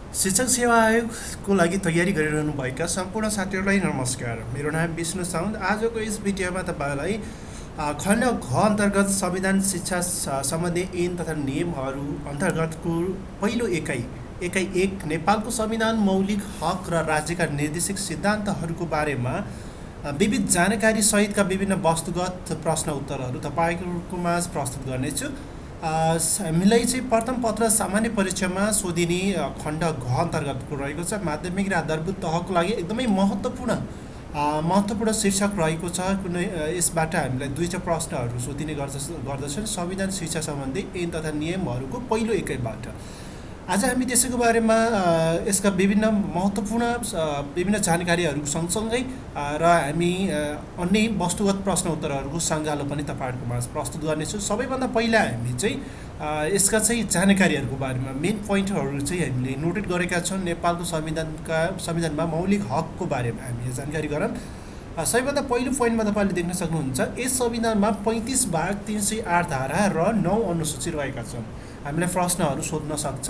शिक्षक सेवा आयोगको लागि तयारी गरिरहनुभएका सम्पूर्ण साथीहरूलाई नमस्कार। मेरो नाम विष्णु साउन्द। आजको यस भिडियोमा तपाईँलाई खण्ड घ अन्तर्गत संविधान शिक्षा सम्बन्धी ऐन तथा नियमहरू अन्तर्गतको पहिलो एकाइ एक नेपालको संविधान, मौलिक हक र राज्यका निर्देशक सिद्धान्तहरूको बारेमा विविध जानकारी सहितका विभिन्न वस्तुगत प्रश्न उत्तरहरू तपाईँहरूको माझ प्रस्तुत गर्नेछु। हामीलाई चाहिँ प्रथम पत्र सामान्य परीक्षामा सोधिने खण्ड घ अन्तर्गतको रहेको छ। माध्यमिक र आधारभूत तहको लागि एकदमै महत्त्वपूर्ण शीर्षक रहेको छ। कुनै यसबाट हामीलाई दुईवटा प्रश्नहरू सोधिने गर्दछन् संविधान शिक्षा सम्बन्धी ऐन तथा नियमहरूको पहिलो एकाइबाट। आज हामी त्यसैको बारेमा यसका विभिन्न महत्त्वपूर्ण विभिन्न जानकारीहरू सँगसँगै र हामी अन्य वस्तुगत प्रश्न उत्तरहरूको सङ्गालो पनि तपाईँहरूको माझ प्रस्तुत गर्नेछौँ। सबैभन्दा पहिला हामी चाहिँ यसका चाहिँ जानकारीहरूको बारेमा मेन पोइन्टहरू चाहिँ हामीले नोटेट गरेका छौँ। नेपालको संविधानमा मौलिक हकको बारेमा हामी जानकारी गरौँ। सबैभन्दा पहिलो पोइन्टमा तपाईँले देख्न सक्नुहुन्छ, यस संविधानमा 35 भाग 308 धारा र 9 अनुसूची रहेका छन्। हामीलाई प्रश्नहरू सोध्न सक्छ,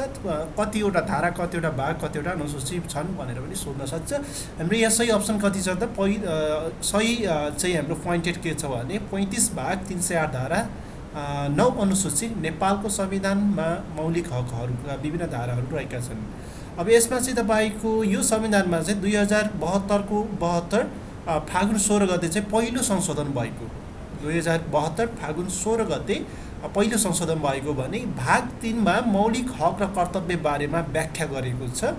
कतिवटा धारा, कतिवटा भाग, कतिवटा अनुसूची छन् भनेर पनि सोध्न सक्छ। हाम्रो यहाँ सही अप्सन कति छ त? सही चाहिँ हाम्रो पोइन्टेड के छ भने 35 भाग 308 धारा 9 अनुसूची नेपालको संविधानमा मौलिक हकहरूका विभिन्न धाराहरू रहेका छन्। अब यसमा चाहिँ तपाईँको यो संविधानमा चाहिँ 2072 फागुन 16 गते चाहिँ पहिलो संशोधन भएको, 2072 फागुन 16 गते पहिलो संशोधन भएको भने भाग 3 मा मौलिक हक र कर्तव्य बारेमा व्याख्या गरेको छ।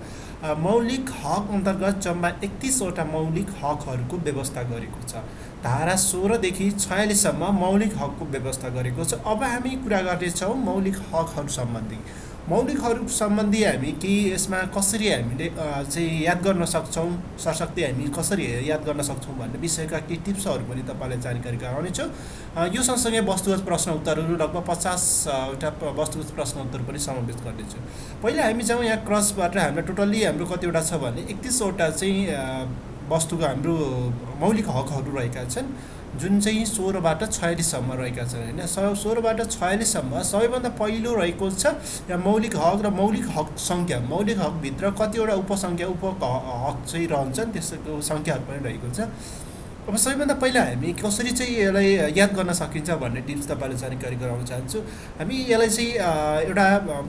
मौलिक हक अन्तर्गत जम्मा 31वटा मौलिक हकहरूको व्यवस्था गरेको छ। धारा 16 देखि 46 सम्म मौलिक हकको व्यवस्था गरेको छ। अब हामी कुरा गर्नेछौँ मौलिक हकहरू सम्बन्धी। मौलिक हक सम्बन्धी हामी कि यसमा कसरी हामीले चाहिँ याद गर्न सक्छौँ, सशक्ति हामी कसरी याद गर्न सक्छौँ भन्ने विषयका केही टिप्सहरू पनि तपाईँलाई जानकारी गराउनेछु। यो सँगसँगै वस्तुगत प्रश्न उत्तरहरू लगभग 50वटा वस्तुगत प्रश्न उत्तर पनि समावेश गर्नेछु। पहिला हामी जाउँ यहाँ क्रसबाट। हाम्रो टोटल्ली हाम्रो कतिवटा छ भने 31वटा चाहिँ वस्तुको हाम्रो मौलिक हकहरू रहेका छन्, जुन चाहिँ 16बाट 46सम्म रहेका छन् होइन। 16बाट 46सम्म सबैभन्दा पहिलो रहेको छ यहाँ मौलिक हक र मौलिक हक सङ्ख्या। मौलिक हकभित्र कतिवटा उपसङ्ख्या हक चाहिँ रहन्छन्, त्यसको सङ्ख्याहरू पनि रहेको छ। अब सबैभन्दा पहिला हामी कसरी चाहिँ यसलाई याद गर्न सकिन्छ भन्ने टिप्स तपाईँलाई जानकारी गराउन चाहन्छु। हामी यसलाई चाहिँ एउटा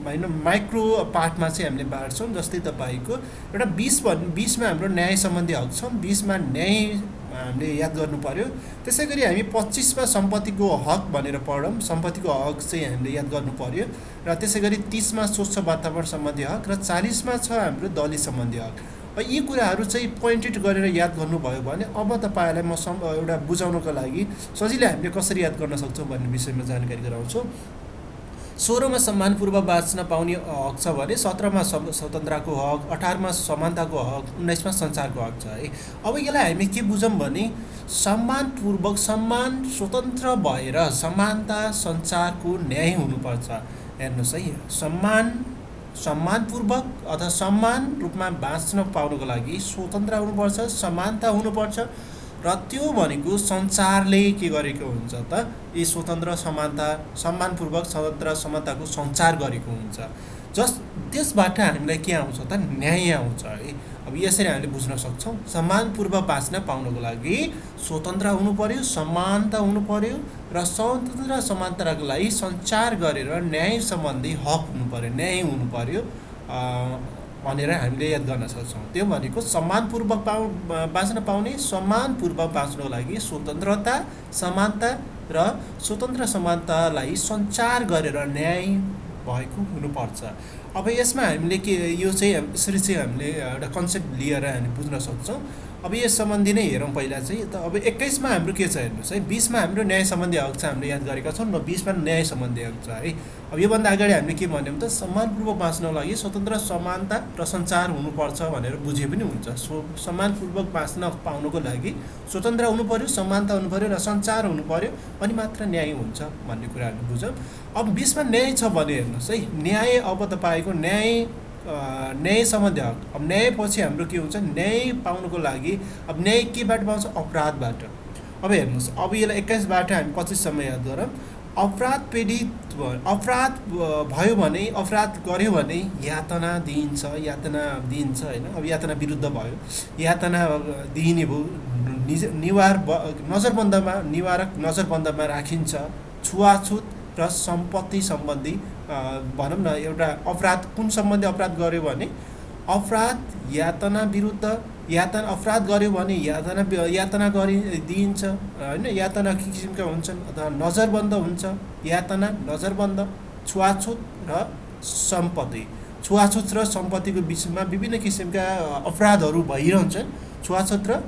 होइन माइक्रो पार्टमा चाहिँ हामीले बाँड्छौँ। जस्तै तपाईँको एउटा 20मा हाम्रो न्याय सम्बन्धी हक छ, 20मा न्याय हामीले याद गर्नु पर्यो। त्यसै गरी हामी 25मा सम्पत्तिको हक भनेर पढौँ, सम्पत्तिको हक चाहिँ हामीले याद गर्नु पर्यो। र त्यसै गरी 30मा स्वच्छ वातावरण सम्बन्धी हक र 40मा छ हाम्रो दलित सम्बन्धी हक। यी कुराहरू चाहिँ पोइन्टेड गरेर याद गर्नुभयो भने अब तपाईँहरूलाई म एउटा बुझाउनको लागि सजिलै हामीले कसरी याद गर्न सक्छौँ भन्ने विषयमा जानकारी गराउँछु। 16मा सम्मानपूर्वक बाँच्न पाउने हक छ भने 17मा स्वतन्त्रताको हक, 18मा समानताको हक, 19मा सञ्चारको हक छ है। अब यसलाई हामी के बुझौँ भने सम्मानपूर्वक, सम्मान स्वतन्त्र भएर समानता सञ्चारको न्याय हुनुपर्छ। हेर्नुहोस् है, सम्मानपूर्वक अथवा सम्मान रूपमा बाँच्न पाउनको लागि स्वतन्त्र हुनुपर्छ, समानता हुनुपर्छ र त्यो भनेको सञ्चारले के गरेको हुन्छ त? यी स्वतन्त्र, समानता, सम्मानपूर्वक स्वतन्त्र समानताको सञ्चार गरेको हुन्छ। त्यसबाट हामीलाई के आउँछ त? न्याय आउँछ है। अब यसरी हामीले बुझ्न सक्छौँ, सम्मानपूर्वक बाँच्न पाउनको लागि स्वतन्त्र हुनु पर्यो, समानता हुनु पर्यो र स्वतन्त्र समानताको लागि सञ्चार गरेर न्याय सम्बन्धी हक हुनु पर्यो, न्याय हुनु पर्यो भनेर हामीले याद गर्न सक्छौँ। त्यो भनेको सम्मानपूर्वक बाँच्न पाउने, सम्मानपूर्वक बाँच्नको लागि स्वतन्त्रता, समानता र स्वतन्त्र समानतालाई सञ्चार गरेर न्याय भएको हुनुपर्छ। अब यसमा हामीले के यो चाहिँ यसरी चाहिँ हामीले एउटा कन्सेप्ट लिएर हामी बुझ्न सक्छौँ। अब यस सम्बन्धी नै हेरौँ पहिला चाहिँ। त अब 21मा हाम्रो के छ हेर्नुहोस् है, 20मा हाम्रो न्याय सम्बन्धी हक छ, हामीले याद गरेका छौँ र 20मा न्याय सम्बन्धी हक छ है। अब योभन्दा अगाडि हामीले के भन्यौँ त? सम्मानपूर्वक बाँच्नको लागि स्वतन्त्र, समानता र सञ्चार हुनुपर्छ भनेर बुझे पनि हुन्छ। सम्मानपूर्वक बाँच्न पाउनको लागि स्वतन्त्र हुनु पर्यो, समानता हुनु पर्यो र सञ्चार हुनु पर्यो, अनि मात्र न्याय हुन्छ भन्ने कुरा हामी बुझौँ। अब 20मा न्याय छ भने हेर्नुहोस् है, न्याय अब तपाईँको न्याय सम्बन्धी हक। अब न्यायपछि हाम्रो के हुन्छ? न्याय पाउनको लागि अब न्याय केबाट पाउँछ? अपराधबाट। अब हेर्नुहोस्, अब यसलाई 21बाट हामी 25सम्म याद गरौँ। अपराध पीडित अपराध भयो भने अपराध गर्यो भने यातना दिइन्छ होइन। अब यातना विरुद्ध भयो, यातना दिइने भयो, निवारक नजरबन्दमा राखिन्छ। छुवाछुत र सम्पत्ति सम्बन्धी भनौँ न एउटा अपराध कुन सम्बन्धी अपराध गर्यो भने अपराध यातना विरुद्ध अपराध गर्यो भने यातना दिइन्छ होइन। यातना के किसिमका हुन्छन् अथवा नजरबन्द हुन्छ, यातना नजरबन्द, छुवाछुत र सम्पत्ति। छुवाछुत र सम्पत्तिको बिचमा विभिन्न किसिमका अपराधहरू भइरहन्छन्। छुवाछुत र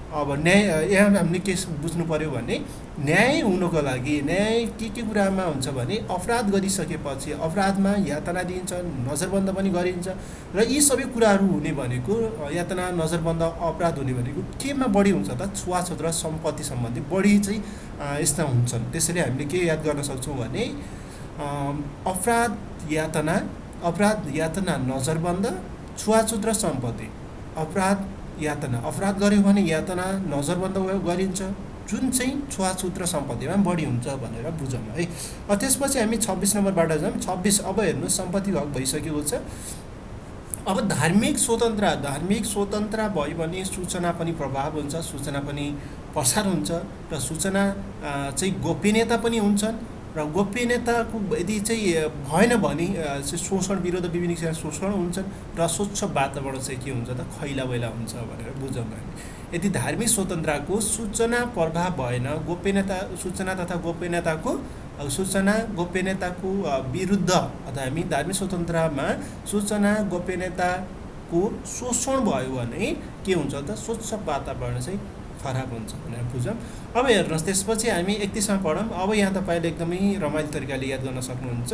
अब न्याय, यहाँ हामीले के बुझ्नु पर्यो भने न्याय हुनको लागि न्याय के कुरामा हुन्छ भने अपराध गरिसकेपछि अपराधमा यातना दिइन्छ, नजरबन्द पनि गरिन्छ। र यी सबै कुराहरू हुने भनेको यातना नजरबन्द अपराध हुने भनेको केमा बढी हुन्छ त छुवाछुत र सम्पत्ति सम्बन्धी बढी चाहिँ यस्ता हुन्छन्। त्यसैले हामीले के याद गर्न सक्छौँ भने अपराध यातना नजरबन्द, छुवाछुत र सम्पत्ति। अपराध गर्यो भने यातना नजरबन्द गरिन्छ, जुन चाहिँ छुवाछुत र सम्पत्तिमा बढी हुन्छ भनेर बुझौँ है। त्यसपछि हामी 26 नम्बरबाट जाऊँ। 26 अब हेर्नु सम्पत्तिको हक भइसकेको छ। अब धार्मिक स्वतन्त्र भयो भने सूचना पनि प्रभाव हुन्छ, सूचना पनि प्रसार हुन्छ र सूचना चाहिँ गोपनीयता पनि हुन्छन्। र गोपनीयताको यदि चाहिँ भएन भने शोषण विरुद्ध विभिन्न किसिमका शोषण हुन्छन् र स्वच्छ वातावरण चाहिँ के हुन्छ त खैला हुन्छ भनेर बुझौँ हामी। यदि धार्मिक स्वतन्त्रको सूचना प्रभाव भएन, सूचना गोपनीयताको विरुद्ध अथवा हामी धार्मिक स्वतन्त्रमा सूचना गोपनीयताको शोषण भयो भने के हुन्छ त स्वच्छ वातावरण चाहिँ खराब हुन्छ भनेर बुझौँ। अब हेर्नुहोस् त्यसपछि हामी 31 मा पढौँ। अब यहाँ तपाईँले एकदमै रमाइलो तरिकाले याद गर्न सक्नुहुन्छ।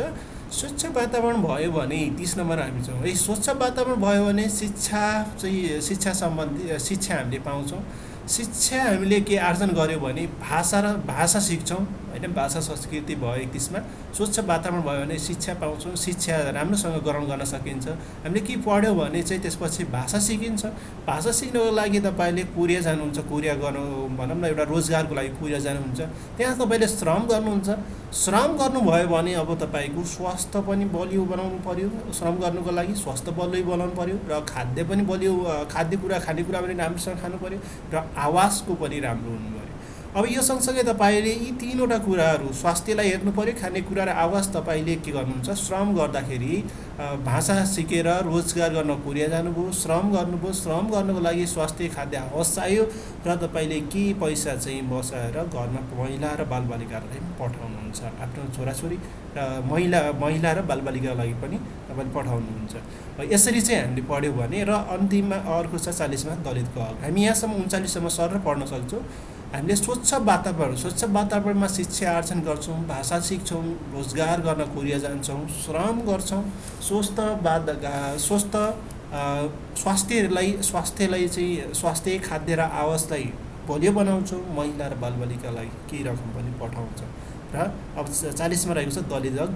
स्वच्छ वातावरण भयो भने 30 नम्बर हामी छौँ है। स्वच्छ वातावरण भयो भने शिक्षा सम्बन्धी शिक्षा हामीले पाउँछौँ। शिक्षा हामीले के आर्जन गर्यो भने भाषा सिक्छौँ होइन। भाषा संस्कृति भयो 31 मा। स्वच्छ वातावरण भयो भने शिक्षा पाउँछौँ, शिक्षा राम्रोसँग ग्रहण गर्न सकिन्छ। हामीले के पढ्यो भने चाहिँ त्यसपछि भाषा सिकिन्छ। भाषा सिक्नको लागि तपाईँले कोरिया जानुहुन्छ, कोरिया गर्नु भनौँ न एउटा रोजगारको लागि कोरिया जानुहुन्छ, त्यहाँ तपाईँले श्रम गर्नुहुन्छ। श्रम गर्नुभयो भने अब तपाईँको स्वास्थ्य पनि बलियो बनाउनु पर्यो। श्रम गर्नुको लागि स्वास्थ्य बलियो बनाउनु पर्यो र खाद्य पनि बलियो, खानेकुरा पनि राम्रोसँग खानु पर्यो र आवासको पनि राम्रो हुनु पर्यो। अब यो सँगसँगै तपाईँले यी तीनवटा कुराहरू स्वास्थ्यलाई हेर्नु पर्यो, खानेकुरा र आवास तपाईँले के गर्नुहुन्छ श्रम गर्दाखेरि भाषा सिकेर रोजगार गर्न कोरिया जानुभयो, श्रम गर्नुभयो। श्रम गर्नको लागि स्वास्थ्य खाद्य आवास चाहियो र तपाईँले के पैसा चाहिँ बसाएर घरमा महिला र बालबालिकाहरूलाई पठाउनुहुन्छ। आफ्नो छोराछोरी र महिला र बालबालिकाको लागि पनि तपाईँले पठाउनुहुन्छ। यसरी चाहिँ हामीले पढ्यौँ भने र अन्तिममा अर्को छ 40 मा दलितको हक। हामी यहाँसम्म 39 सम्म सर पढ्न सक्छौँ। हामीले स्वच्छ वातावरणमा शिक्षा आर्जन गर्छौँ, भाषा सिक्छौँ, रोजगार गर्न कोरिया जान्छौँ, श्रम गर्छौँ, स्वास्थ्यलाई चाहिँ स्वास्थ्य खाद्य र आवासलाई बलियो बनाउँछौँ। महिला र बालबालिकालाई केही रकम पनि पठाउँछौँ। र अब 40 मा रहेको छ दलित हक।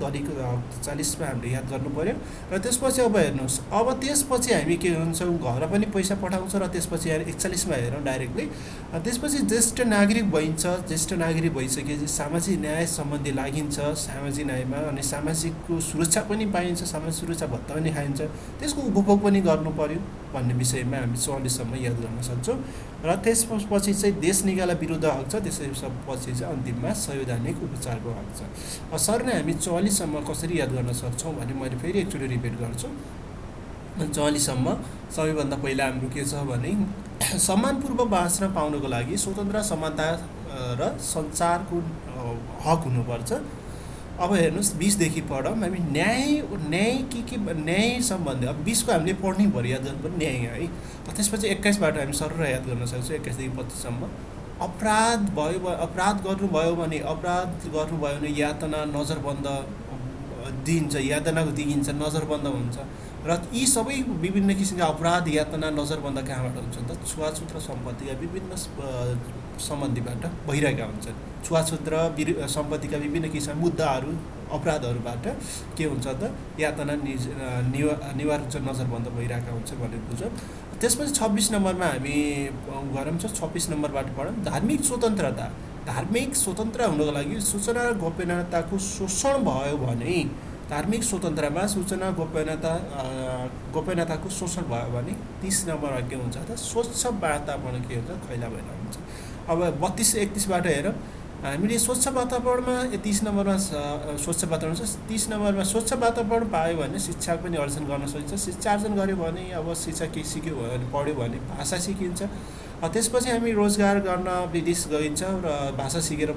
40 मा हामीले याद गर्नु पर्यो। र त्यसपछि अब हेर्नुहोस्, अब त्यसपछि हामी के हुन्छौँ घर पनि पैसा पठाउँछ। र त्यसपछि 41 मा हेरौँ डाइरेक्टली। त्यसपछि ज्येष्ठ नागरिक भइन्छ। ज्येष्ठ नागरिक भइसकेपछि सामाजिक न्याय सम्बन्धी लागिन्छ। सामाजिक न्यायमा अनि सामाजिकको सुरक्षा पनि पाइन्छ, सामाजिक सुरक्षा भत्ता पनि खाइन्छ, त्यसको उपभोग पनि गर्नु पर्यो भन्ने विषयमा हामी 44 सम्म याद गर्न सक्छौँ। र त्यसपछि चाहिँ देश निकाला विरुद्ध हक छ। त्यसपछि चाहिँ अन्तिममा संवैधानिक उपचारको हक छ। सरले हामी 44 सम्म कसरी याद गर्न सक्छौँ भने मैले फेरि एकचोटि रिपिट गर्छु। 44 सम्म सबैभन्दा पहिला हाम्रो के छ भने सम्मानपूर्वक बाँच्न पाउनको लागि स्वतन्त्र, समानता र सञ्चारको हक हुनुपर्छ। अब हेर्नुहोस् 20 देखि पढौँ हामी। न्याय सम्बन्धी अब 20 को हामीले पढ्नै पर्यो, याद गर्नु पर्यो न्याय है। त्यसपछि 21 बाट हामी सरर याद गर्न सक्छौँ। 21 देखि 25 सम्म अपराध गर्नुभयो भने यातना नजरबन्द दिइन्छ, नजरबन्द हुन्छ। र यी सबै विभिन्न किसिमका अपराध यातना नजरबन्द कहाँबाट हुन्छ त छुवाछुत र सम्पत्तिका विभिन्न सम्बन्धीबाट भइरहेका हुन्छन्। छुवाछुत र सम्पत्तिका विभिन्न किसिमका मुद्दाहरू अपराधहरूबाट के हुन्छ त यातना निवारक नजरबन्द भइरहेका हुन्छ भनेर बुझौँ। त्यसपछि 26 नम्बरमा हामी गरौँ छ। 26 नम्बरबाट पढौँ। धार्मिक धार्मिक स्वतन्त्र हुनको लागि सूचना र गोपनीयताको शोषण भयो भने, धार्मिक स्वतन्त्रमा सूचना गोपनीयताको शोषण भयो भने 30 नम्बरमा के हुन्छ त स्वच्छ वातावरण के हुन्छ खैला भएर हुन्छ। अब 32-31बाट हेरौँ, हामीले स्वच्छ वातावरणमा 30 नम्बरमा स्वच्छ वातावरण छ। 30 नम्बरमा स्वच्छ वातावरण पायो भने शिक्षा पनि अर्जन गर्न सकिन्छ। शिक्षा अर्जन गऱ्यो भने अब शिक्षा के सिक्यो भने पढ्यो भने भाषा सिकिन्छ। त्यसपछि हामी रोजगार गर्न विदेश गइन्छ र भाषा सिकेर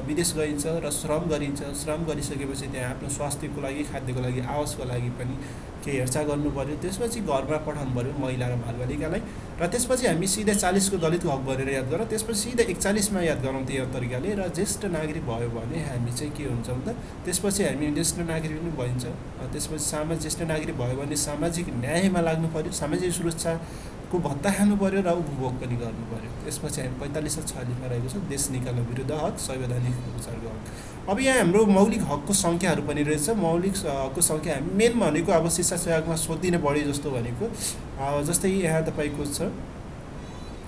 विदेश गइन्छ र श्रम गरिन्छ। श्रम गरिसकेपछि त्यहाँ आफ्नो स्वास्थ्यको लागि, खाद्यको लागि, आवासको लागि पनि के हेरचाह गर्नु पर्यो। त्यसपछि घरमा पठाउनु पर्यो महिला र बालबालिकालाई। र त्यसपछि हामी सिधै 40को दलितको हक भनेर याद गरौँ, त्यसपछि सिधै 41मा याद गरौँ त्यही तरिकाले। र ज्येष्ठ नागरिक भयो भने हामी चाहिँ के हुन्छौँ त, त्यसपछि हामी ज्येष्ठ नागरिक पनि भइन्छ। त्यसपछि ज्येष्ठ नागरिक भयो भने सामाजिक न्यायमा लाग्नु पर्यो, सामाजिक सुरक्षाको भत्ता खानु पर्यो र उपभोग पनि गर्नु पर्यो। त्यसपछि हामी 45 र 46मा रहेको छ देश निकाल्न विरुद्ध हक, संवैधानिक उपचारको हक। अब यहाँ हाम्रो मौलिक हकको सङ्ख्याहरू पनि रहेछ। मौलिक हकको सङ्ख्या हामी मेन भनेको अब शिक्षा सहयोगमा सोधिने बढी जस्तो भनेको जस्तै यहाँ तपाईँको छ,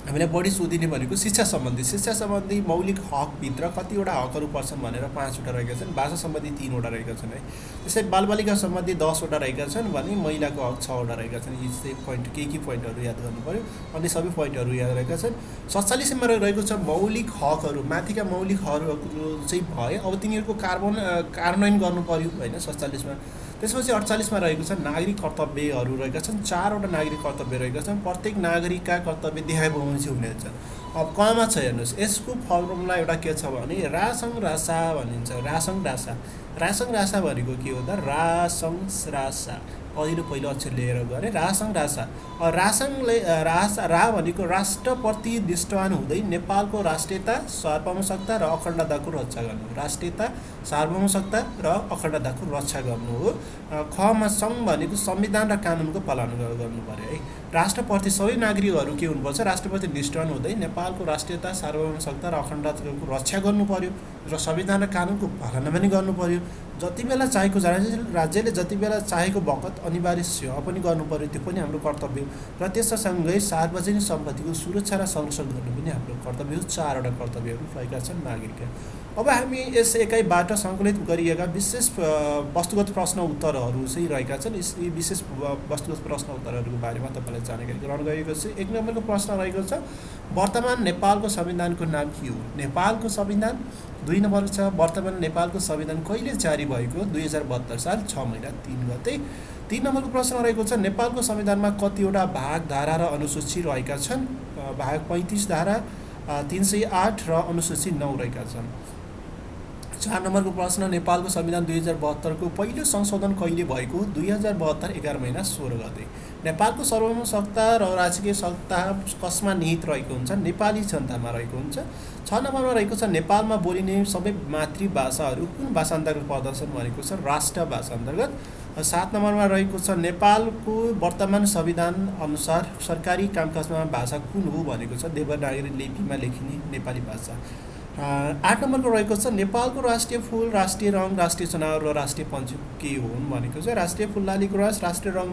हामीलाई बढी सोधिने भनेको शिक्षा सम्बन्धी मौलिक हकभित्र कतिवटा हकहरू पर्छन् भनेर 5वटा रहेका छन्। भाषा सम्बन्धी 3वटा रहेका छन् है। त्यसै बालबालिका सम्बन्धी 10वटा रहेका छन् भने महिलाको हक 6वटा रहेका छन्। यी चाहिँ पोइन्ट के पोइन्टहरू याद गर्नु पर्यो, अनि सबै पोइन्टहरू याद रहेका छन्। 47मा रहेको छ मौलिक हकहरू। माथिका मौलिक हकहरू चाहिँ भए, अब तिनीहरूको कार्यान्वयन गर्नु पर्यो होइन 47मा। त्यसपछि 48मा रहेको छ नागरिक कर्तव्यहरू रहेका छन्। 4वटा नागरिक कर्तव्य रहेका छन्। प्रत्येक नागरिकका कर्तव्य देखाएपछि हुनेछ। अब कमा छ हेर्नुहोस्, यसको फर्मुला एउटा के छ भने रासङ रासा भनिन्छ। रासङ रासा भनेको के हो त, रासङ रासा पहिलो अक्षर लिएर गरे रासङ रासा। रासङले रा भनेको राष्ट्रप्रति निष्ठावान हुँदै नेपालको राष्ट्रियता, सार्वभौमसत्ता र अखण्डताको रक्षा गर्नु। राष्ट्रियता, सार्वभौमसत्ता र अखण्डताको रक्षा गर्नु हो। खमा सङ्घ भनेको संविधान र कानुनको पालना गर्नु पर्यो है। राष्ट्रप्रति सबै नागरिकहरू के हुनुपर्छ, राष्ट्रप्रति निष्ठावान हुँदै नेपालको राष्ट्रियता, सार्वभौमसत्ता र अखण्डताको रक्षा गर्नु पर्यो र संविधान र कानुनको पालना पनि गर्नु पर्यो। जति बेला चाहेको राज्यले जति बेला चाहेको बखत अनिवार्य सेवा पनि गर्नु पर्यो, त्यो पनि हाम्रो कर्तव्य हो। र त्यससँगै सार्वजनिक सम्पत्तिको सुरक्षा र संरक्षण गर्नु पनि हाम्रो कर्तव्य हो। 4वटा कर्तव्यहरू रहेका छन् नागरिकका। अब हामी यस एकाइबाट सङ्कलित गरिएका विशेष वस्तुगत प्रश्न उत्तरहरू चाहिँ रहेका छन्। यी विशेष वस्तुगत प्रश्न उत्तरहरूको बारेमा तपाईँलाई जानकारी गराउन गएको छ। 1 नम्बरको प्रश्न रहेको छ, वर्तमान नेपालको संविधानको नाम के हो? नेपालको संविधान। 2 नम्बर छ, वर्तमान नेपालको संविधान कहिले जारी भएको? 2072 साल 6 महिना 3 गते। 3 नम्बरको प्रश्न रहेको छ, नेपालको संविधानमा कतिवटा भाग, धारा र अनुसूची रहेका छन्? भाग 35 धारा 308 र अनुसूची 9 रहेका छन्। 4 नम्बरको प्रश्न, नेपालको संविधान 2072 को पहिलो संशोधन कहिले भएको? 2072 11 महिना 16 गते। नेपालको सार्वभौम सत्ता र राजकीय सत्ता कसमा निहित रहेको हुन्छ? नेपाली जनतामा रहेको हुन्छ। 6 नम्बरमा रहेको छ, नेपालमा बोलिने सबै मातृभाषाहरू कुन भाषा अन्तर्गत पर्दछन् भनेको छ? राष्ट्र भाषा अन्तर्गत। 7 नम्बरमा रहेको छ, नेपालको वर्तमान संविधान अनुसार सरकारी कामकाजमा भाषा कुन हो भनेको छ? देवनागरी लिपिमा लेखिने नेपाली भाषा। 8 नम्बरको रहेको छ, नेपालको राष्ट्रिय फुल, राष्ट्रिय रङ, राष्ट्रिय जनावर र राष्ट्रिय पन्छी के हुन् भनेको छ? राष्ट्रिय फुल लालीगुराँस, राष्ट्रिय रङ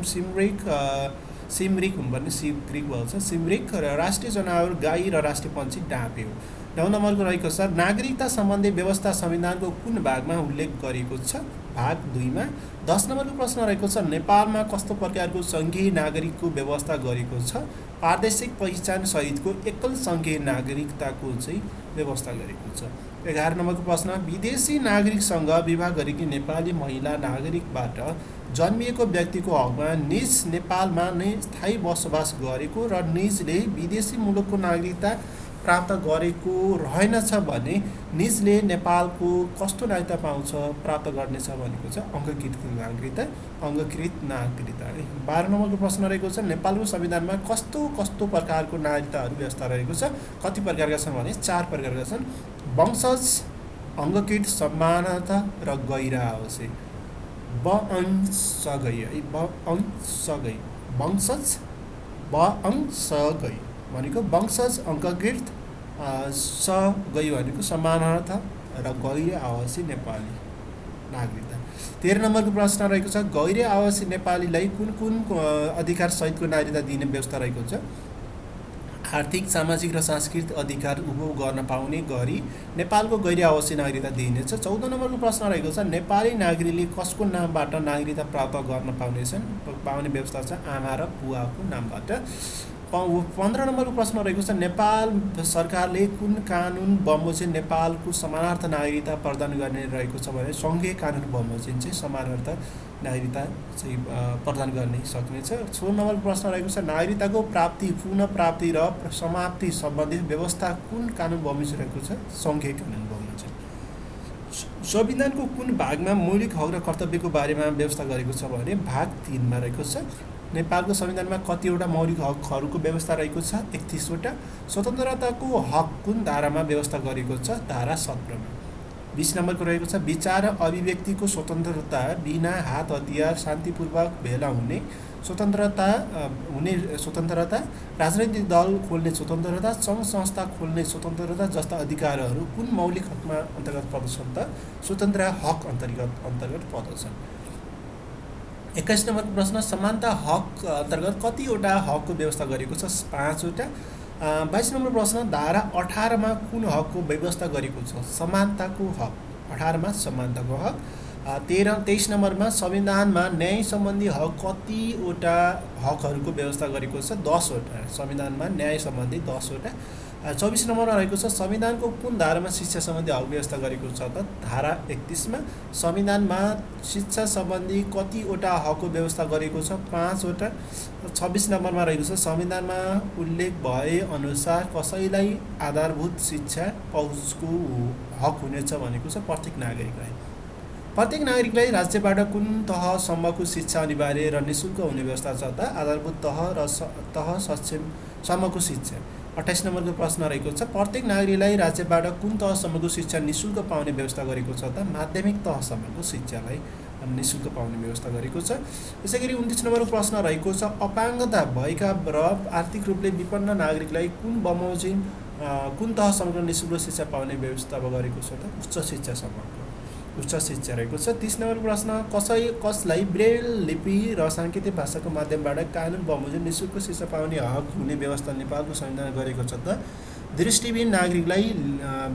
सिमरिक हुनुपर्ने सिमरिक भन्छ सिमरिक, र राष्ट्रिय जनावर गाई र राष्ट्रिय पन्छी डाँफे हो। 9 नम्बरको रहेको छ, नागरिकता सम्बन्धी व्यवस्था संविधानको कुन भागमा उल्लेख गरेको छ? भाग 2मा। 10 नम्बरको प्रश्न रहेको छ, नेपालमा कस्तो प्रकारको सङ्घीय नागरिकको व्यवस्था गरेको छ? प्रादेशिक पहिचान सहितको एकल सङ्घीय नागरिकताको चाहिँ व्यवस्था गरेको छ। 11 नम्बरको प्रश्न, विदेशी नागरिकसँग विवाह गरेकी नेपाली महिला नागरिकबाट जन्मिएको व्यक्तिको हकमा निज नेपालमा नै स्थायी बसोबास गरेको र निजले विदेशी मुलुकको नागरिकता प्राप्त गरेको रहेनछ भने निजले नेपालको कस्तो नागरिकता पाउँछ, प्राप्त गर्नेछ भनेको छ? अङ्गीकृत नागरिकता। 12 नम्बरको प्रश्न रहेको छ, नेपालको संविधानमा कस्तो कस्तो प्रकारको नागरिकताहरू व्यवस्था रहेको छ? कति प्रकारका छन् भने 4 प्रकारका छन्। वंशज, अङ्गीकृत, समानता र गैर आवासीय। वंशज भनेको वंशज, अङ्गीकृत, सगै भनेको समानता र गैर आवासीय नेपाली नागरिकता। 13 नम्बरको प्रश्न रहेको छ, गैर आवासीय नेपालीलाई कुन कुन अधिकार सहितको नागरिकता दिने व्यवस्था रहेको छ? आर्थिक सामाजिक र सांस्कृतिक अधिकार उपभोग गर्न पाउने गरी नेपालको गैर आवासीय नागरिकता दिइनेछ। 14 नम्बरको प्रश्न रहेको छ नेपाली नागरिकले कसको नामबाट नागरिकता प्राप्त गर्न पाउने व्यवस्था छ? आमा र बुवाको नामबाट। 15 नम्बरको प्रश्न रहेको छ नेपाल सरकारले कुन कानुन बमोजिम नेपालको समानार्थ नागरिकता प्रदान गर्ने रहेको छ भने सङ्घीय कानुन बमोजिम चाहिँ समानार्थ नागरिकता चाहिँ प्रदान गर्ने सक्नेछ। 16 नम्बरको प्रश्न रहेको छ नागरिकताको प्राप्ति, पुनः प्राप्ति र समाप्ति सम्बन्धी व्यवस्था कुन कानुन बमोजिम रहेको छ? सङ्घीय कानुन बमोजिम। संविधानको कुन भागमा मौलिक हक र कर्तव्यको बारेमा व्यवस्था गरेको छ भने भाग 3 मा रहेको छ। नेपालको संविधानमा कतिवटा मौलिक हकहरूको व्यवस्था रहेको छ? 31 वटा। स्वतन्त्रताको हक कुन धारामा व्यवस्था गरेको छ? धारा 17 मा। 20 नम्बरको रहेको छ विचार र अभिव्यक्तिको स्वतन्त्रता बिना हात हतियार शान्तिपूर्वक भेला हुने स्वतन्त्रता, राजनैतिक दल खोल्ने स्वतन्त्रता, सङ्घ संस्था खोल्ने स्वतन्त्रता जस्ता अधिकारहरू कुन मौलिक हकमा अन्तर्गत पर्दछन् त? स्वतन्त्र हक अन्तर्गत पर्दछन्। 21 नम्बरको प्रश्न समानता हक अन्तर्गत कतिवटा हकको व्यवस्था गरेको छ? 5 वटा। 22 नम्बर प्रश्न धारा 18 मा कुन हकको व्यवस्था गरेको छ? समानताको हक। 18 मा समानताको हक। 23 नम्बरमा संविधानमा न्याय सम्बन्धी हक कतिवटा हकहरूको व्यवस्था गरेको छ? 10 वटा। संविधानमा न्याय सम्बन्धी 10 वटा। 24 नम्बरमा रहेको छ संविधानको कुन धारामा शिक्षा सम्बन्धी हक व्यवस्था गरेको छ त? धारा 31 मा। संविधानमा शिक्षा सम्बन्धी कतिवटा हकको व्यवस्था गरेको छ? 5 वटा। 26 नम्बरमा रहेको छ संविधानमा उल्लेख भए अनुसार कसैलाई आधारभूत शिक्षा पहुँचको हक हुनेछ भनेको छ? प्रत्येक नागरिकलाई। प्रत्येक नागरिकलाई राज्यबाट कुन तहसम्मको शिक्षा अनिवार्य र निःशुल्क हुने व्यवस्था छ त? आधारभूत तह र तह सक्षमसम्मको शिक्षा। 28 नम्बरको प्रश्न रहेको छ प्रत्येक नागरिकलाई राज्यबाट कुन तहसम्मको शिक्षा निःशुल्क पाउने व्यवस्था गरेको छ त? माध्यमिक तहसम्मको शिक्षालाई निःशुल्क पाउने व्यवस्था गरेको छ। यसैगरी 29 नम्बरको प्रश्न रहेको छ अपाङ्गता भएका र आर्थिक रूपले विपन्न नागरिकलाई कुन बमोजिम कुन तहसम्मको निःशुल्क शिक्षा पाउने व्यवस्था गरेको छ त? उच्च शिक्षासम्मको उच्च शिक्षा रहेको छ। 30 नम्बरको प्रश्न कसलाई ब्रेल लिपि र साङ्केतिक भाषाको माध्यमबाट कानुन बमोजिम निःशुल्क शिक्षा पाउने हक हुने व्यवस्था नेपालको संविधान गरेको छ त? दृष्टिविहीन नागरिकलाई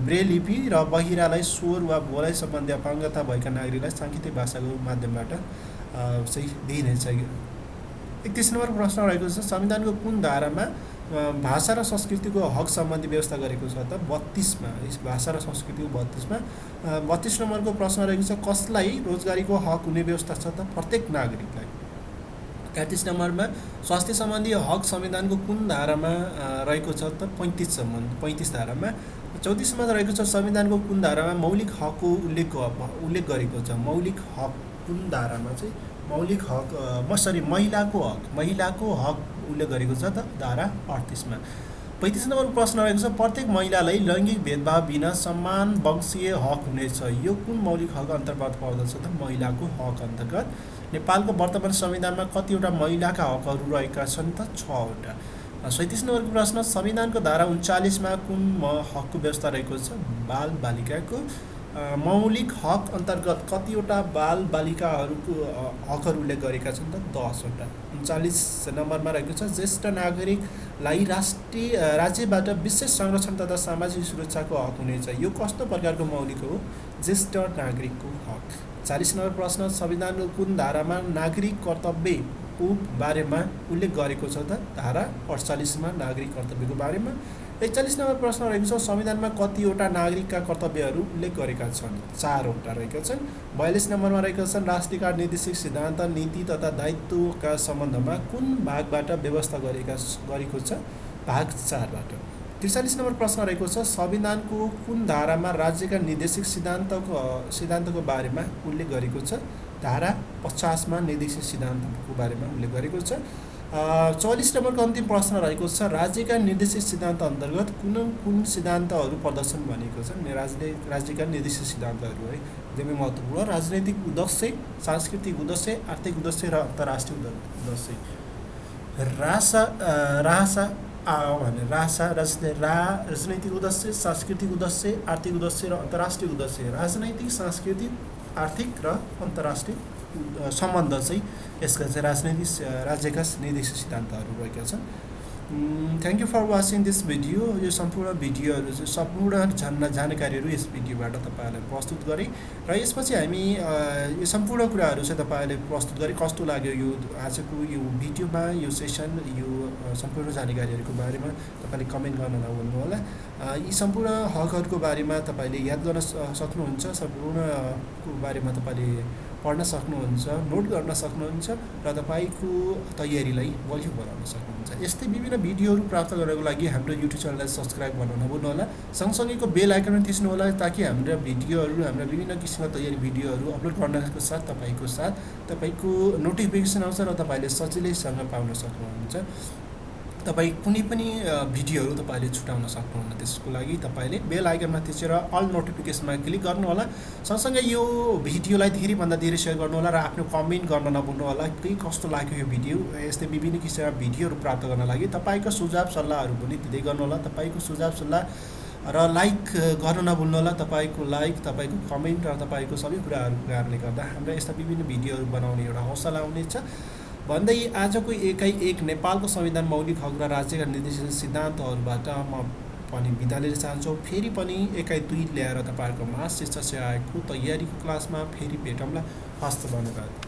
ब्रेल लिपि र बहिरालाई स्वर वा बोलाइ सम्बन्धी अपाङ्गता भएका नागरिकलाई साङ्केतिक भाषाको माध्यमबाट चाहिँ दिइनेछ। 31 नम्बरको प्रश्न रहेको छ संविधानको कुन धारामा भाषा र संस्कृतिको हक सम्बन्धी व्यवस्था गरेको छ त? 32 मा। भाषा र संस्कृतिको 32 मा। 32 नम्बरको प्रश्न रहेको छ कसलाई रोजगारीको हक हुने व्यवस्था छ त? प्रत्येक नागरिकलाई। 33 नम्बरमा स्वास्थ्य सम्बन्धी हक संविधानको कुन धारामा रहेको छ त? 35 धारामा। 34 मा रहेको छ संविधानको कुन धारामा मौलिक हकको उल्लेख गरेको छ? मौलिक हक कुन धारामा चाहिँ मौलिक हक महिलाको हक उल्लेख गरेको छ त? धारा 38 मा। 35 नम्बरको प्रश्न रहेको छ प्रत्येक महिलालाई लैङ्गिक भेदभाव बिना समान वंशीय हक हुनेछ यो कुन मौलिक हक अन्तर्गत पर्दछ त? महिलाको हक अन्तर्गत। नेपालको वर्तमान संविधानमा कतिवटा महिलाका हकहरू रहेका छन् त? 6 वटा। 37 नम्बरको प्रश्न संविधानको धारा 39 मा कुन हकको व्यवस्था रहेको छ? बाल बालिकाको। मौलिक हक अन्तर्गत कतिवटा बाल बालिकाहरूको हकहरू उल्लेख गरेका छन् त? 10 वटा। 39 नम्बरमा रहेको छ ज्येष्ठ नागरिकलाई राज्यबाट विशेष संरक्षण तथा सामाजिक सुरक्षाको हक हुनेछ यो कस्तो प्रकारको मौलिक हो? ज्येष्ठ नागरिकको हक। 40 नम्बर प्रश्न संविधानको कुन धारामा नागरिक कर्तव्यको बारेमा उल्लेख गरेको छ त? धारा 48 मा नागरिक कर्तव्यको बारेमा। 41 नम्बर प्रश्न रहेको छ संविधानमा कतिवटा नागरिकका कर्तव्यहरू उल्लेख गरेका छन्? 4 वटा रहेका छन्। 42 नम्बरमा रहेका छन् राष्ट्रिय निर्देशिक सिद्धान्त नीति तथा दायित्वका सम्बन्धमा कुन भागबाट व्यवस्था गरेको छ? भाग 4 बाट। 43 नम्बर प्रश्न रहेको छ संविधानको कुन धारामा राज्यका निर्देशिक सिद्धान्तको बारेमा उल्लेख गरेको छ? धारा 50 मा निर्देशिक सिद्धान्तको बारेमा उल्लेख गरेको छ। 44 नम्बरको अन्तिम प्रश्न रहेको छ राज्यका निर्देशित सिद्धान्त अन्तर्गत कुन सिद्धान्तहरू पर्दछन् भनेको छ? राज्यका निर्देशित सिद्धान्तहरू है एकदमै महत्त्वपूर्ण राजनैतिक उद्देश्य, सांस्कृतिक उद्देश्य, आर्थिक उद्देश्य र अन्तर्राष्ट्रिय उद्देश्य। राजनैतिक उद्देश्य, सांस्कृतिक उद्देश्य, आर्थिक उद्देश्य र अन्तर्राष्ट्रिय उद्देश्य। राजनैतिक, सांस्कृतिक, आर्थिक र अन्तर्राष्ट्रिय सम्बन्ध चाहिँ यसका चाहिँ राज्यका निर्देशित सिद्धान्तहरू रहेका छन्। Thank you for watching this video. यो सम्पूर्ण भिडियोहरू चाहिँ सम्पूर्ण जानकारीहरू यस भिडियोबाट तपाईँहरूलाई प्रस्तुत गरेँ र यसपछि हामी यो सम्पूर्ण कुराहरू चाहिँ तपाईँहरूले प्रस्तुत गरेँ। कस्तो लाग्यो यो आजको यो भिडियोमा यो सेसन, यो सम्पूर्ण जानकारीहरूको बारेमा तपाईँले कमेन्ट गर्न नभुल्नुहोला। यी सम्पूर्ण हकहरूको बारेमा तपाईँले याद गर्न सक्नुहुन्छ, सम्पूर्णको बारेमा तपाईँले पढ्न सक्नुहुन्छ, नोट गर्न सक्नुहुन्छ र तपाईँको तयारीलाई बलियो बनाउन सक्नुहुन्छ। यस्तै विभिन्न भिडियोहरू प्राप्त गर्नको लागि हाम्रो युट्युब च्यानललाई सब्सक्राइब गर्न नभुल्नुहोला। सँगसँगैको बेल आइकन पनि थिच्नुहोला ताकि हाम्रा भिडियोहरू, हाम्रा विभिन्न किसिमका तयारी भिडियोहरू अपलोड गर्नको साथ तपाईँको नोटिफिकेसन आउँछ र तपाईँले सजिलैसँग पाउन सक्नुहुन्छ। तपाईँ कुनै पनि भिडियोहरू तपाईँले छुटाउन सक्नुहुन्न। त्यसको लागि तपाईँले बेल आइकनमा थिचेर अल नोटिफिकेसनमा क्लिक गर्नुहोला। सँगसँगै यो भिडियोलाई धेरैभन्दा धेरै सेयर गर्नुहोला र आफ्नो कमेन्ट गर्न नभुल्नुहोला। के कस्तो लाग्यो यो भिडियो। यस्तै विभिन्न किसिमका भिडियोहरू प्राप्त गर्न लागि तपाईँको सुझाव सल्लाहहरू पनि दिँदै गर्नुहोला। तपाईँको सुझाव सल्लाह र लाइक गर्न नभुल्नुहोला। तपाईँको लाइक, तपाईँको कमेन्ट र तपाईँको सबै कुराहरूको कारणले गर्दा हाम्रा यस्ता विभिन्न भिडियोहरू बनाउने एउटा हौसला हुनेछ भन्दै आजको एकाइ नेपालको संविधान, मौलिक हक र राज्यका निर्देशित सिद्धान्तहरूबाट म पनि बिदा लिन चाहन्छु। फेरि पनि एकाइ 2 ल्याएर तपाईँहरूको माझ शीर्ष आएको तयारीको क्लासमा फेरि भेटौँला। हस्त धन्यवाद।